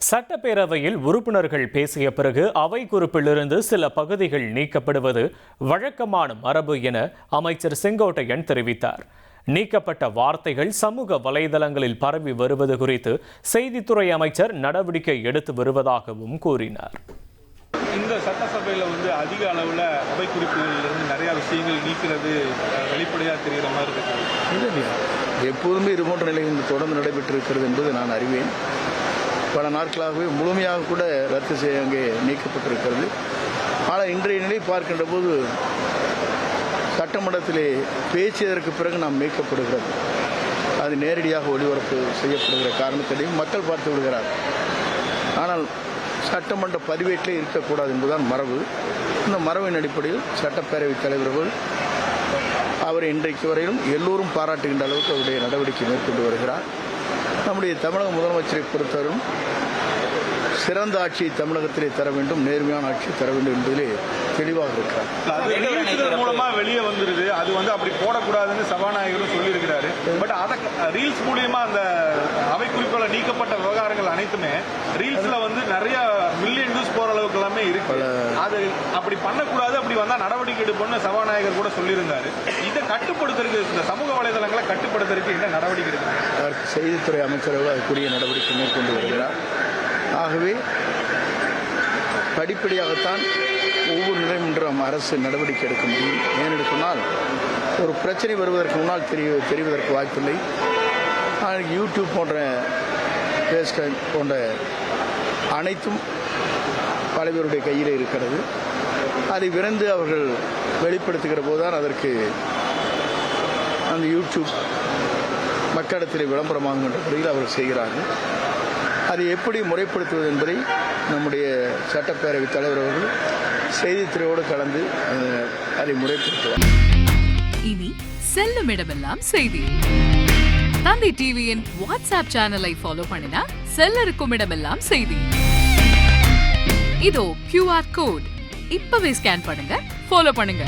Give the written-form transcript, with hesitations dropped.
சட்டப்பேரவையில் உறுப்பினர்கள் பேசிய பிறகு அவை குறிப்பிலிருந்து சில பகுதிகள் நீக்கப்படுவது வழக்கமான மரபு என அமைச்சர் செங்கோட்டையன் தெரிவித்தார். நீக்கப்பட்ட வார்த்தைகள் சமூக வலைதளங்களில் பரவி வருவது குறித்து செய்தித்துறை அமைச்சர் நடவடிக்கை எடுத்து வருவதாகவும் கூறினார். இந்த சட்டசபையில் அதிக அளவில் அவை குறிப்புகளிலிருந்து நிறைய விஷயங்கள் நீக்கிறது வெளிப்படையாக தெரிகிற மாதிரி இருக்கு. எப்போதுமே இதுபோன்ற நிலைகள் தொடர்ந்து நடைபெற்றிருக்கிறது என்பது நான் அறிவேன். பல நாட்களாகவே முழுமையாக கூட ரத்து செய்ய அங்கே நீக்கப்பட்டிருக்கிறது. ஆனால் இன்றைய நிலை பார்க்கின்ற போது சட்டமன்றத்திலே பேசியதற்கு பிறகு நாம் நீக்கப்படுகிறது. அது நேரடியாக ஒளிபரப்பு செய்யப்படுகிற காரணத்திலையும் மக்கள் பார்த்து விடுகிறார். ஆனால் சட்டமன்ற பதிவேட்டிலே இருக்கக்கூடாது என்பதுதான் மரபு. இந்த மரபின் அடிப்படையில் சட்டப்பேரவைத் தலைவர்கள் அவரை இன்றைக்கு வரையிலும் எல்லோரும் பாராட்டுகின்ற அளவுக்கு அவருடைய நடவடிக்கை மேற்கொண்டு வருகிறார். நம்முடைய தமிழக முதலமைச்சரை பொறுத்தவரும் சிறந்த ஆட்சியை தமிழகத்திலே தர வேண்டும், நேர்மையான ஆட்சியை தர வேண்டும் என்பதிலே தெளிவாக இருக்கிறார். மூலமா வெளியே வந்துருது. அது அப்படி போடக்கூடாதுன்னு சபாநாயகரும் சொல்லியிருக்கிறாரு. பட் அதை ரீல்ஸ் மூலியமா அந்த அவை குறிப்புகளை நீக்கப்பட்ட விவகாரங்கள் அனைத்துமே ரீல்ஸ்ல நிறைய மில்லியன் நியூஸ் போற அளவுக்கு எல்லாமே இருக்கு. அது அப்படி பண்ணக்கூடாது, அப்படி வந்தா நடவடிக்கை எடுப்போம்னு சபாநாயகர் கூட சொல்லியிருந்தாரு. இதை கட்டுப்படுத்துறதுக்கு, இந்த சமூக வலைதளங்களை கட்டுப்படுத்துறதுக்கு என்ன நடவடிக்கை இருக்கு? செய்தித்துறை அமைச்சர்கள் அதுக்குரிய நடவடிக்கை மேற்கொண்டு வருகிறார். ஆகவே படிப்படியாகத்தான் ஒவ்வொரு நிலையும் இன்றும் அரசு நடவடிக்கை எடுக்க முடியும். ஏனென்று சொன்னால் ஒரு பிரச்சனை வருவதற்கு முன்னால் தெரிவதற்கு வாய்ப்பில்லை. யூடியூப் போன்ற ஃபேஸ்புக் போன்ற அனைத்தும் பல பேருடைய கையில் இருக்கிறது. அதை விரைந்து அவர்கள் வெளிப்படுத்துகிற போதுதான் அதற்கு அந்த யூடியூப் மக்களிடத்தில் விளம்பரமாகின்ற முறையில் அவர்கள் செய்கிறார்கள். அதை எப்படி முறைப்படுத்துவது என்பதை நம்முடைய சட்டப்பேரவைத் தலைவர் அவர்கள் செய்தித்துறையோடு கலந்து அதை முறைப்படுத்துவார். இனி செல்லும் இடமெல்லாம் செய்தி. தந்தை டிவியின் வாட்ஸ்அப் சேனலை ஃபாலோ பண்ணினா செல்ல இருக்கும் இடமெல்லாம் செய்தி. இதோ QR கோட் இப்பவே ஸ்கேன் பண்ணுங்க, ஃபாலோ பண்ணுங்க.